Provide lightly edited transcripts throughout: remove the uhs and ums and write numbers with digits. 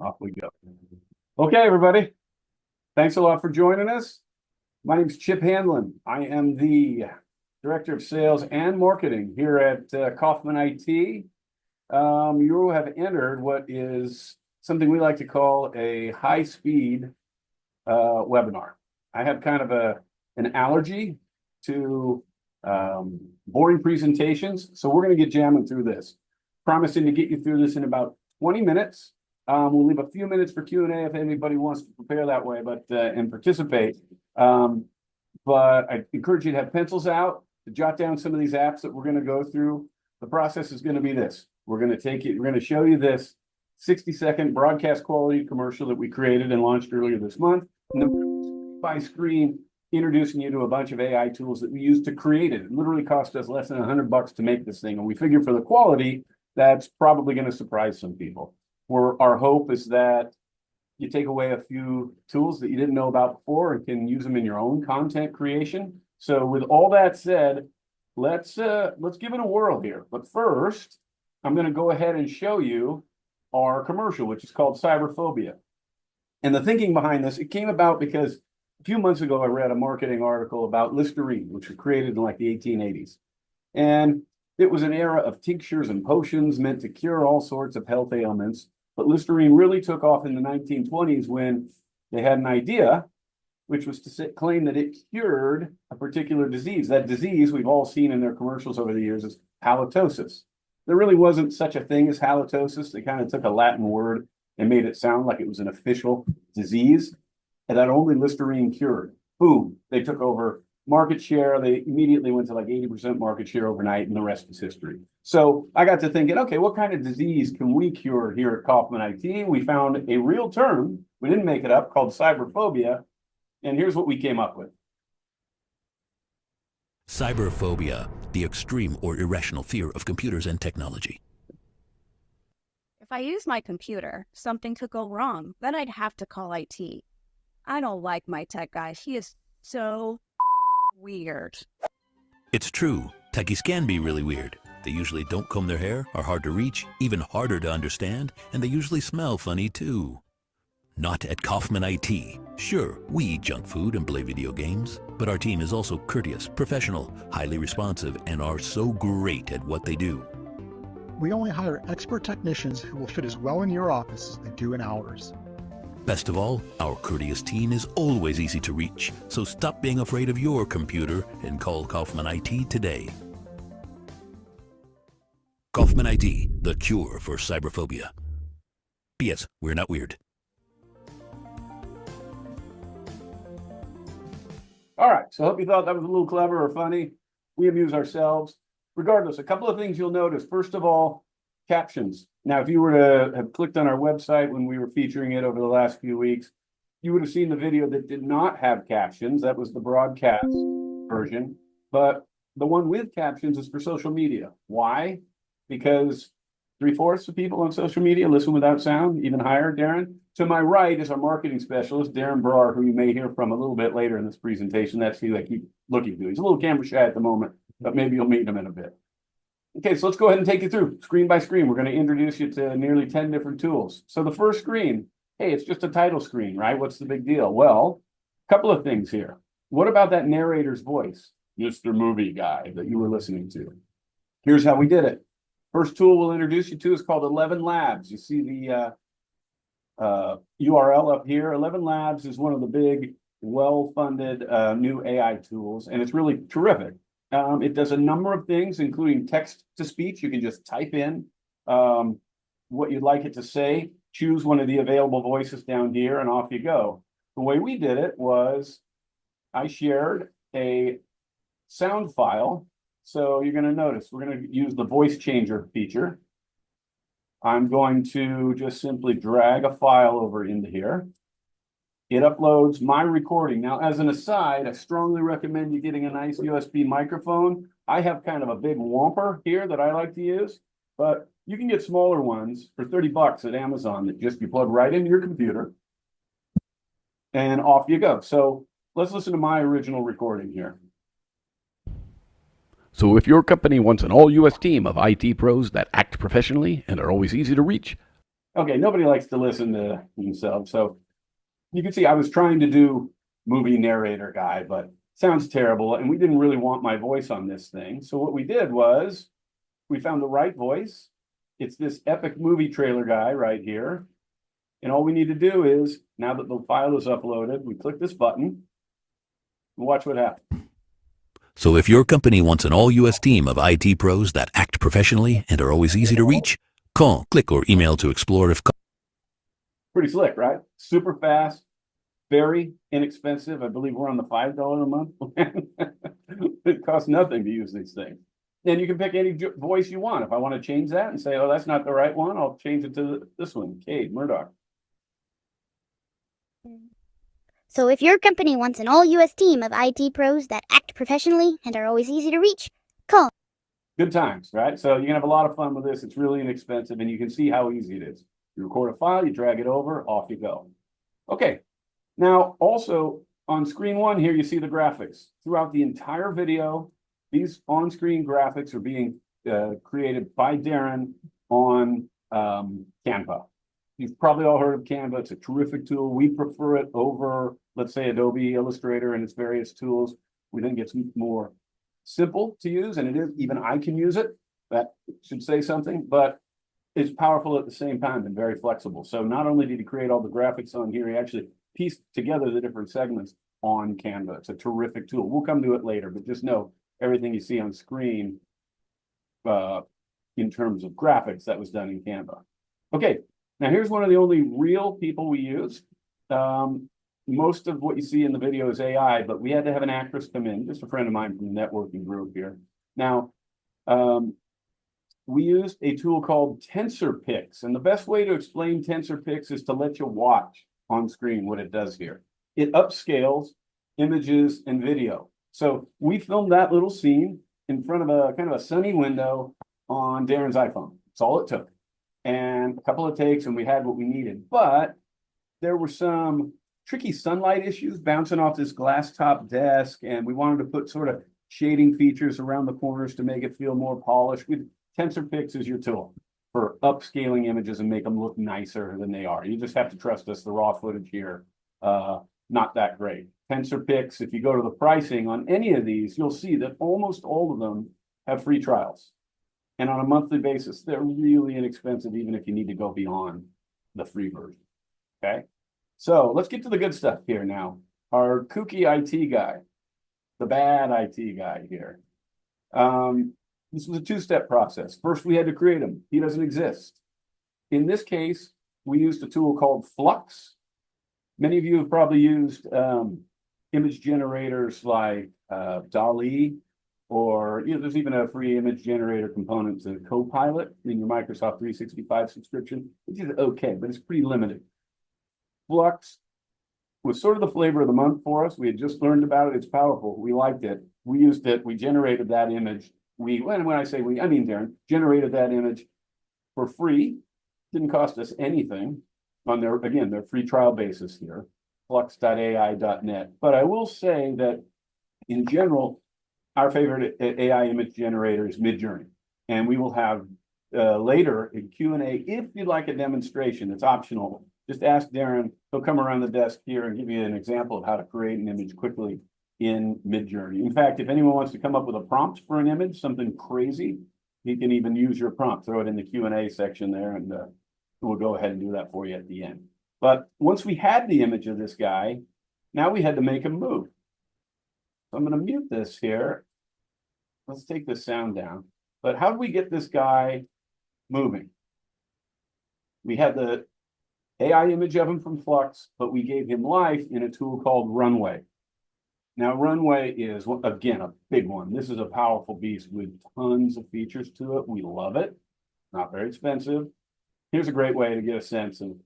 Off we go. Okay, everybody. Thanks a lot for joining us. My name is Chip Hanlon. I am the Director of Sales and Marketing here at KaufmanIT. You have entered what is something we like to call a high-speed webinar. I have kind of an allergy to boring presentations, so we're going to get jamming through this. Promising to get you through this in about 20 minutes. We'll leave a few minutes for Q&A if anybody wants to prepare that way, and participate. But I encourage you to have pencils out, to jot down some of these apps that we're going to go through. The process is going to be this. We're going to show you this 60-second broadcast quality commercial that we created and launched earlier this month. And then by screen, introducing you to a bunch of AI tools that we use to create it. It literally cost us less than $100 to make this thing. And we figure for the quality, that's probably going to surprise some people. Our hope is that you take away a few tools that you didn't know about before and can use them in your own content creation. So with all that said, let's give it a whirl here. But first, I'm going to go ahead and show you our commercial, which is called Cyberphobia. And the thinking behind this, it came about because a few months ago, I read a marketing article about Listerine, which was created in like the 1880s. And it was an era of tinctures and potions meant to cure all sorts of health ailments. But Listerine really took off in the 1920s when they had an idea, which was to claim that it cured a particular disease. That disease we've all seen in their commercials over the years is halitosis. There really wasn't such a thing as halitosis. They kind of took a Latin word and made it sound like it was an official disease, and that only Listerine cured. Boom, they took over market share. They immediately went to like 80% market share overnight, and the rest is history. So I got to thinking, okay, what kind of disease can we cure here at KaufmanIT? We found a real term, we didn't make it up, called cyberphobia, and here's what we came up with. Cyberphobia, the extreme or irrational fear of computers and technology. If I use my computer, something could go wrong. Then I'd have to call IT. I don't like my tech guy. He is so weird. It's true. Techies can be really weird. They usually don't comb their hair, are hard to reach, even harder to understand, and they usually smell funny too. Not at KaufmanIT. Sure, we eat junk food and play video games, but our team is also courteous, professional, highly responsive, and are so great at what they do. We only hire expert technicians who will fit as well in your office as they do in ours. Best of all, our courteous team is always easy to reach, so stop being afraid of your computer and call KaufmanIT today. KaufmanIT, the cure for cyberphobia. P.S. We're not weird. All right, so I hope you thought that was a little clever or funny. We amuse ourselves. Regardless, a couple of things you'll notice. First of all, captions. Now, if you were to have clicked on our website when we were featuring it over the last few weeks, you would have seen the video that did not have captions. That was the broadcast version. But the one with captions is for social media. Why? Because 3/4 of people on social media listen without sound, even higher, Darren. To my right is our marketing specialist, Darren Brar, who you may hear from a little bit later in this presentation. That's who I keep looking to. He's a little camera shy at the moment, but maybe you'll meet him in a bit. Okay, so let's go ahead and take you through screen by screen. We're going to introduce you to nearly 10 different tools. So the first screen, hey, it's just a title screen, right? What's the big deal? Well, a couple of things here. What about that narrator's voice, Mr. Movie Guy, that you were listening to? Here's how we did it. First tool we'll introduce you to is called 11 Labs. You see the URL up here. 11 Labs is one of the big, well-funded new AI tools, and it's really terrific. It does a number of things, including text-to-speech. You can just type in what you'd like it to say, choose one of the available voices down here, and off you go. The way we did it was I shared a sound file. So you're going to notice we're going to use the voice changer feature. I'm going to just simply drag a file over into here. It uploads my recording. Now, as an aside, I strongly recommend you getting a nice USB microphone. I have kind of a big whomper here that I like to use, but you can get smaller ones for $30 at Amazon that just you plug right into your computer and off you go. So let's listen to my original recording here. So if your company wants an all-U.S. team of IT pros that act professionally and are always easy to reach, Okay, nobody likes to listen to themselves. So you can see I was trying to do movie narrator guy, but sounds terrible. And we didn't really want my voice on this thing. So what we did was we found the right voice. It's this epic movie trailer guy right here. And all we need to do is, now that the file is uploaded, we click this button and watch what happens. So if your company wants an all-U.S. team of IT pros that act professionally and are always easy to reach, call, click, or email to explore if... Pretty slick, right? Super fast, very inexpensive. I believe we're on the $5 a month plan. It costs nothing to use these things. And you can pick any voice you want. If I want to change that and say, oh, that's not the right one, I'll change it to this one, Cade Murdoch. So if your company wants an all-U.S. team of IT pros that act professionally and are always easy to reach, call. Good times, right? So you can have a lot of fun with this. It's really inexpensive, and you can see how easy it is. You record a file, you drag it over, off you go. Okay. Now, also on screen one here, you see the graphics. Throughout the entire video, these on-screen graphics are being created by Darren on Canva. You've probably all heard of Canva. It's a terrific tool. We prefer it over, let's say, Adobe Illustrator and its various tools. We think it's more simple to use, and it is. Even I can use it. That should say something, but it's powerful at the same time and very flexible. So not only did he create all the graphics on here, he actually pieced together the different segments on Canva. It's a terrific tool. We'll come to it later, but just know everything you see on screen in terms of graphics, that was done in Canva. Okay. Now, here's one of the only real people we used. Most of what you see in the video is AI, but we had to have an actress come in, just a friend of mine from the networking group here. Now, we used a tool called TensorPix, and the best way to explain TensorPix is to let you watch on screen what it does here. It upscales images and video. So we filmed that little scene in front of a kind of a sunny window on Darren's iPhone. That's all it took. And a couple of takes, and we had what we needed. But there were some tricky sunlight issues bouncing off this glass top desk, and we wanted to put sort of shading features around the corners to make it feel more polished. TensorPix is your tool for upscaling images and make them look nicer than they are. You just have to trust us. The raw footage here, not that great. TensorPix, if you go to the pricing on any of these, you'll see that almost all of them have free trials. And on a monthly basis, they're really inexpensive, even if you need to go beyond the free version. Okay. So let's get to the good stuff here now. Our kooky IT guy, the bad IT guy here. This was a two-step process. First, we had to create him. He doesn't exist. In this case, we used a tool called Flux. Many of you have probably used image generators like DALL-E, or there's even a free image generator component to Copilot in your Microsoft 365 subscription, which is okay, but it's pretty limited. Flux was sort of the flavor of the month for us. We had just learned about it. It's powerful. We liked it. We used it. We generated that image. When I say we, I mean Darren, generated that image for free. Didn't cost us anything on their free trial basis here, flux.ai.net. But I will say that in general, our favorite AI image generator is Midjourney. And we will have later in Q&A, if you'd like a demonstration, it's optional. Just ask Darren. He'll come around the desk here and give you an example of how to create an image quickly in Midjourney. In fact, if anyone wants to come up with a prompt for an image, something crazy, he can even use your prompt, throw it in the Q&A section there, and we'll go ahead and do that for you at the end. But once we had the image of this guy, now we had to make him move. So I'm going to mute this here. Let's take the sound down. But how do we get this guy moving? We had the AI image of him from Flux, but we gave him life in a tool called Runway. Now, Runway is, again, a big one. This is a powerful beast with tons of features to it. We love it. Not very expensive. Here's a great way to get a sense of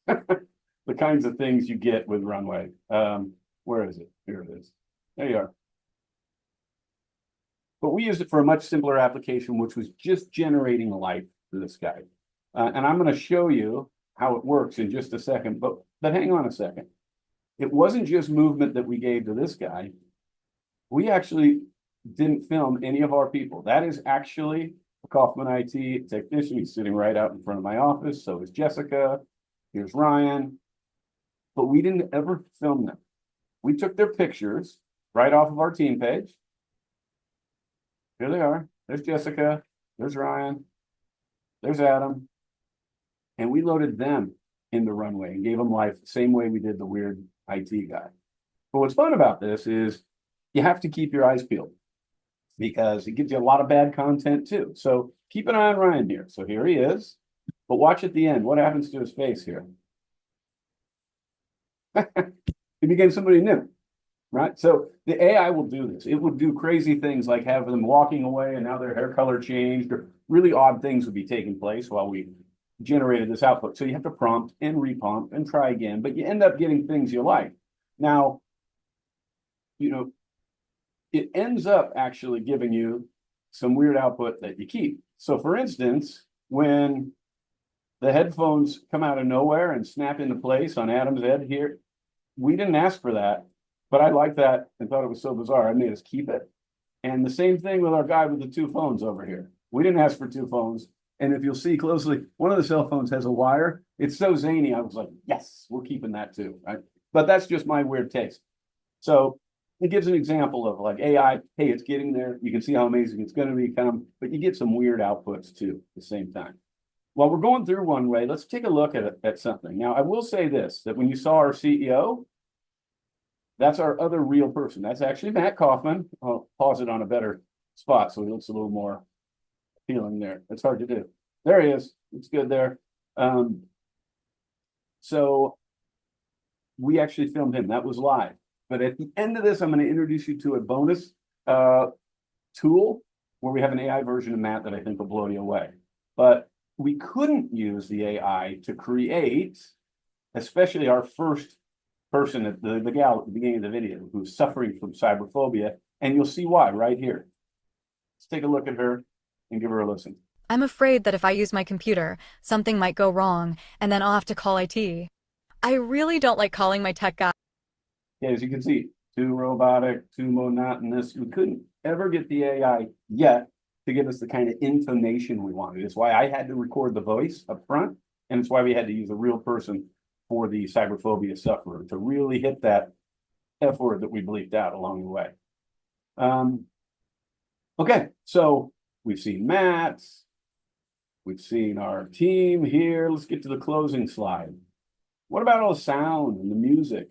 the kinds of things you get with Runway. Where is it? Here it is. There you are. But we used it for a much simpler application, which was just generating life for this guy. And I'm going to show you how it works in just a second. But hang on a second. It wasn't just movement that we gave to this guy. We actually didn't film any of our people. That is actually KaufmanIT technician. He's sitting right out in front of my office. So is Jessica. Here's Ryan. But we didn't ever film them. We took their pictures right off of our team page. Here they are. There's Jessica. There's Ryan. There's Adam. And we loaded them in the runway and gave them life the same way we did the weird IT guy. But what's fun about this is you have to keep your eyes peeled because it gives you a lot of bad content too. So keep an eye on Ryan here. So here he is. But watch at the end. What happens to his face here? He became somebody new. Right? So the AI will do this. It would do crazy things like have them walking away and now their hair color changed, or really odd things would be taking place while we generated this output. So you have to prompt and reprompt and try again, but you end up getting things you like. Now, it ends up actually giving you some weird output that you keep. So for instance, when the headphones come out of nowhere and snap into place on Adam's head here, we didn't ask for that. But I liked that and thought it was so bizarre. I made us keep it. And the same thing with our guy with the two phones over here. We didn't ask for two phones. And if you'll see closely, one of the cell phones has a wire. It's so zany. I was like, yes, we're keeping that too. Right? But that's just my weird taste. So it gives an example of like AI. Hey, it's getting there. You can see how amazing it's going to become. But you get some weird outputs too at the same time. While we're going through one way, let's take a look at something. Now, I will say this, that when you saw our CEO, that's our other real person. That's actually Matt Kaufman. I'll pause it on a better spot so he looks a little more appealing there. It's hard to do. There he is. It's good there. So we actually filmed him. That was live. But at the end of this, I'm going to introduce you to a bonus tool where we have an AI version of Matt that I think will blow you away. But we couldn't use the AI to create, especially our first person, the gal at the beginning of the video who's suffering from cyberphobia, and you'll see why right here. Let's take a look at her and give her a listen. I'm afraid that if I use my computer, something might go wrong, and then I'll have to call IT. I really don't like calling my tech guy. Yeah, as you can see, too robotic, too monotonous. We couldn't ever get the AI yet to give us the kind of intonation we wanted. It's why I had to record the voice up front, and it's why we had to use a real person for the cyberphobia sufferer to really hit that F word that we bleeped out along the way. Okay, so we've seen Matt, we've seen our team here. Let's get to the closing slide. What about all the sound and the music?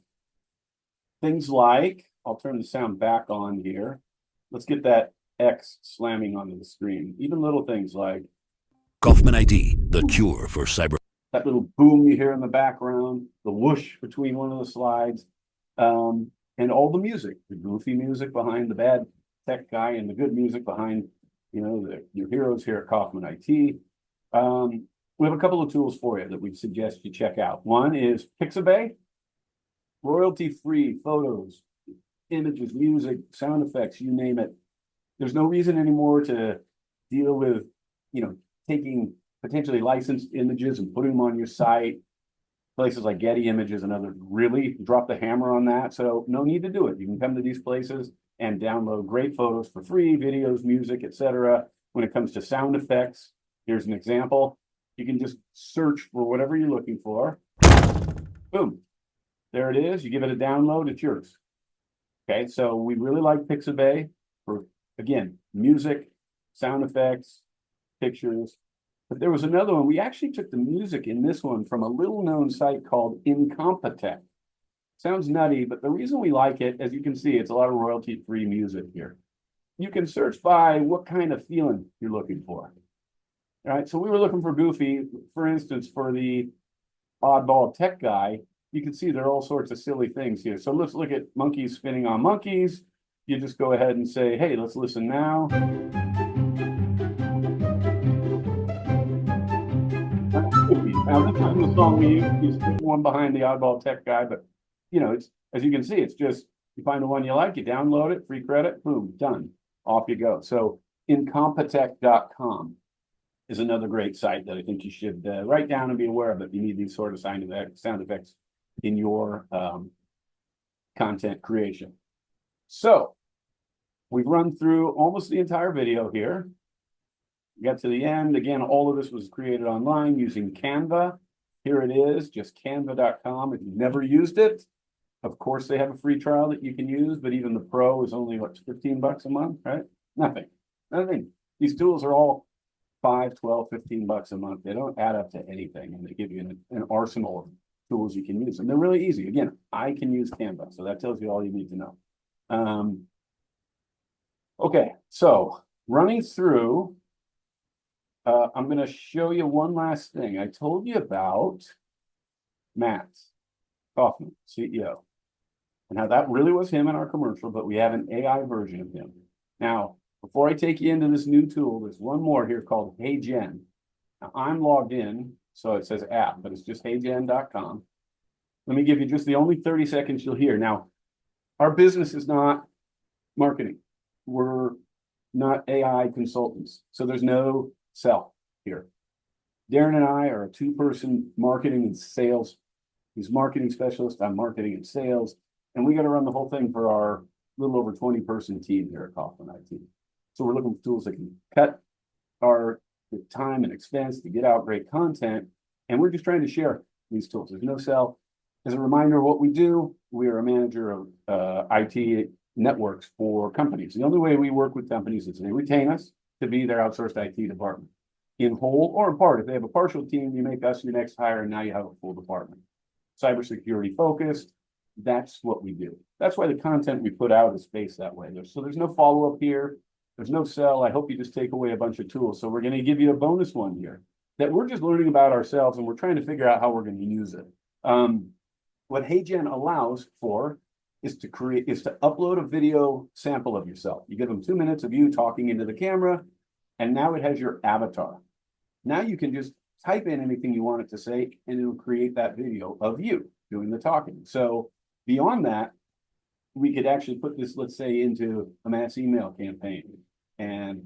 Things like, I'll turn the sound back on here. Let's get that X slamming onto the screen. Even little things like KaufmanIT, the cure for cyber. That little boom you hear in the background, the whoosh between one of the slides, and all the music, the goofy music behind the bad tech guy and the good music behind, your heroes here at KaufmanIT. We have a couple of tools for you that we suggest you check out. One is Pixabay, royalty-free photos, images, music, sound effects, you name it. There's no reason anymore to deal with, taking potentially licensed images and putting them on your site. Places like Getty Images and others really drop the hammer on that. So no need to do it. You can come to these places and download great photos for free, videos, music, etc. When it comes to sound effects, here's an example. You can just search for whatever you're looking for. Boom. There it is. You give it a download, it's yours. Okay, so we really like Pixabay for, again, music, sound effects, pictures. But there was another one. We actually took the music in this one from a little known site called Incompetech. Sounds nutty, but the reason we like it, as you can see, it's a lot of royalty-free music here. You can search by what kind of feeling you're looking for. All right, so we were looking for goofy. For instance, for the oddball tech guy, you can see there are all sorts of silly things here. So let's look at monkeys spinning on monkeys. You just go ahead and say, hey, let's listen now. Now, this isn't the song we use one behind the oddball tech guy, but it's, as you can see, it's just you find the one you like, you download it, free credit, boom, done, off you go. So incompetech.com is another great site that I think you should write down and be aware of if you need these sort of sound effects in your content creation. So we've run through almost the entire video here. Get to the end. Again, all of this was created online using Canva. Here it is, just canva.com. If you've never used it, of course, they have a free trial that you can use, but even the pro is only what, $15 a month, right? Nothing. These tools are all $5, $12, $15 a month. They don't add up to anything, and they give you an arsenal of tools you can use. And they're really easy. Again, I can use Canva, so that tells you all you need to know. Okay, so running through, I'm going to show you one last thing. I told you about Matt Kaufman, CEO, and how that really was him in our commercial, but we have an AI version of him. Now, before I take you into this new tool, there's one more here called HeyGen. Now, I'm logged in, so it says app, but it's just heygen.com. Let me give you just the only 30 seconds you'll hear. Now, our business is not marketing. We're not AI consultants, so there's no sell here. Darren and I are a two-person marketing and sales. He's marketing specialist, I'm marketing and sales, and we got to run the whole thing for our little over 20-person team here at KaufmanIT. So we're looking for tools that can cut our time and expense to get out great content, and we're just trying to share these tools. There's no sell. As a reminder of what we do, we are a manager of IT networks for companies. The only way we work with companies is they retain us to be their outsourced IT department, in whole or in part. If they have a partial team, you make us your next hire, and now you have a full department. Cybersecurity focused, that's what we do. That's why the content we put out is spaced that way. So there's no follow-up here. There's no sell. I hope you just take away a bunch of tools. So we're going to give you a bonus one here that we're just learning about ourselves, and we're trying to figure out how we're going to use it. What HeyGen allows for is to upload a video sample of yourself. You give them 2 minutes of you talking into the camera, and now it has your avatar. Now you can just type in anything you want it to say, and it'll create that video of you doing the talking. So beyond that, we could actually put this, let's say, into a mass email campaign, and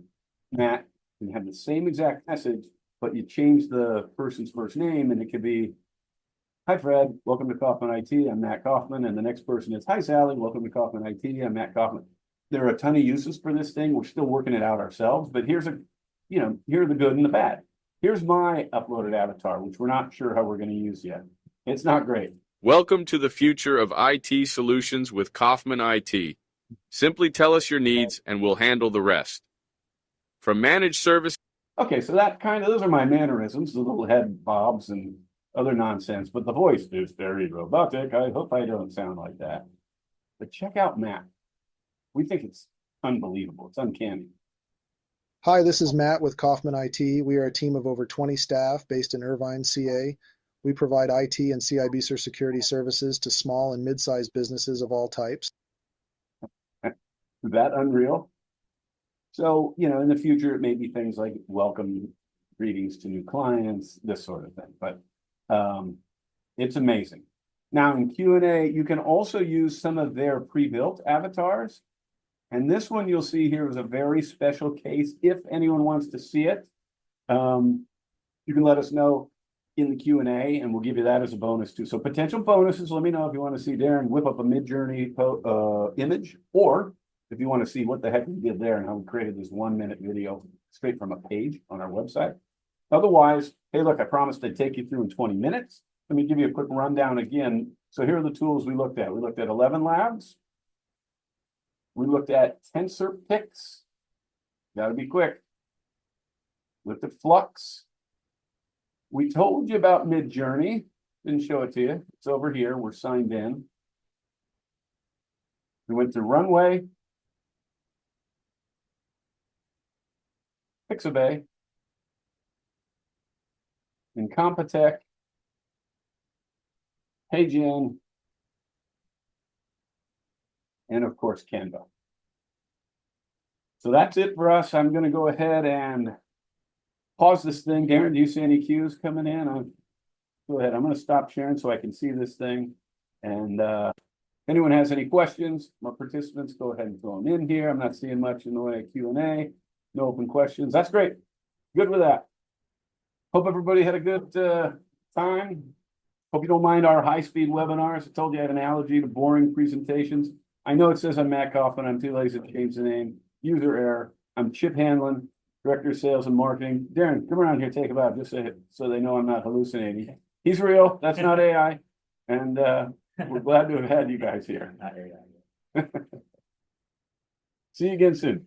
Matt can have the same exact message, but you change the person's first name, and it could be, "Hi, Fred, welcome to KaufmanIT. I'm Matt Kaufman." And the next person is, "Hi, Sally, welcome to KaufmanIT. I'm Matt Kaufman." There are a ton of uses for this thing. We're still working it out ourselves, but here are the good and the bad. Here's my uploaded avatar, which we're not sure how we're going to use yet. It's not great. Welcome to the future of IT solutions with KaufmanIT. Simply tell us your needs and we'll handle the rest. From managed service. Okay, so those are my mannerisms, the little head bobs and other nonsense, but the voice is very robotic. I hope I don't sound like that. But check out Matt. We think it's unbelievable. It's uncanny. Hi, this is Matt with KaufmanIT. We are a team of over 20 staff based in Irvine, CA. We provide IT and CIBSR security services to small and mid-sized businesses of all types. Is that unreal? So, in the future, it may be things like welcome greetings to new clients, this sort of thing, but it's amazing. Now in Q&A, you can also use some of their pre-built avatars. And this one you'll see here is a very special case. If anyone wants to see it, you can let us know in the Q&A, and we'll give you that as a bonus too. So potential bonuses, let me know if you want to see Darren whip up a Mid-Journey image, or if you want to see what the heck we did there and how we created this 1-minute video straight from a page on our website. Otherwise, hey, look, I promised I'd take you through in 20 minutes. Let me give you a quick rundown again. So here are the tools we looked at. We looked at 11 Labs. We looked at TensorPix. Got to be quick. Looked at Flux. We told you about Mid-Journey. Didn't show it to you. It's over here. We're signed in. We went to Runway, Pixabay, Incompetech, HeyGen, and of course Canva. So that's it for us. I'm going to go ahead and pause this thing. Darren, do you see any cues coming in? Go ahead. I'm going to stop sharing so I can see this thing. And if anyone has any questions, my participants, go ahead and throw them in here. I'm not seeing much in the way of Q&A. No open questions. That's great. Good with that. Hope everybody had a good time. Hope you don't mind our high-speed webinars. I told you I had an allergy to boring presentations. I know it says I'm Matt Kaufman. I'm too lazy to change the name. User error. I'm Chip Hanlon. Director of Sales and Marketing. Darren, come around here, take a bow, just so they know I'm not hallucinating. He's real, that's not AI. And we're glad to have had you guys here. Not AI. See you again soon.